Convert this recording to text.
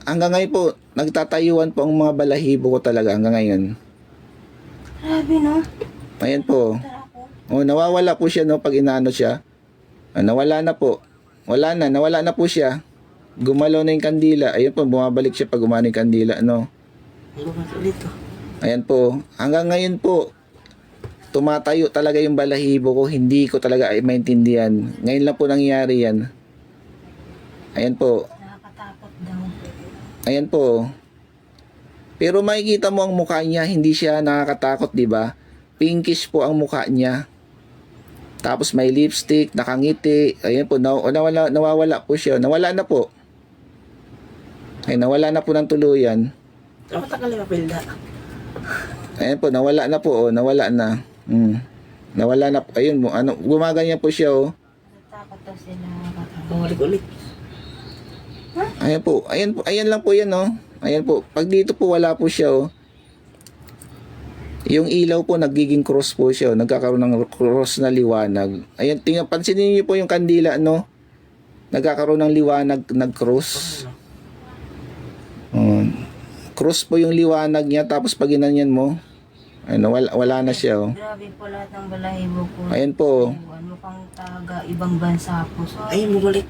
Hanggang ngayon po, nagtatayuan po ang mga balahibo ko talaga hanggang ngayon. Grabe, no? Ayan po. Tara ako. Oh, nawawala po siya no pag inaano siya. Nawala na po. Nawala na po siya. Gumalaw na yung kandila. Ayun po, bumabalik siya pag gumana yung kandila, no. Ulit to. Ayan po. Hanggang ngayon po, tumatayo talaga yung balahibo ko. Hindi ko talaga ay maintindihan. Ngayon lang po nangyari yan. Ayan po. Nakakatakot daw. Ayan po. Pero makikita mo ang mukha niya, hindi siya nakakatakot, di ba? Pinkish po ang mukha niya. Tapos may lipstick, nakangiti. Ayan po, nawawala po siya. Nawala na po. Ay, nawala na po ng tuluyan. Ako takal yung apelda. Ayan po, nawala na po, oh, nawala na. Nawala na po. Ayun mo, gumaganyan po siya, oh. Natakot daw sila. Bumalik ulit. Ayan po, ayan lang po yan, oh. Ayan po, pag dito po wala po siya, oh. Yung ilaw po nagiging cross po siya, oh. Nagkakaroon ng cross na liwanag. Ayan, pansinin niyo po yung kandila, no? Nagkakaroon ng liwanag, nag-cross. Cross po yung liwanag niya, tapos pag ginanyan mo, ano, wala na siya, oh. Grabe po lahat ng balahibo ko. Ayan po. Mukhang taga ibang bansa po. So, Ay, bumalik.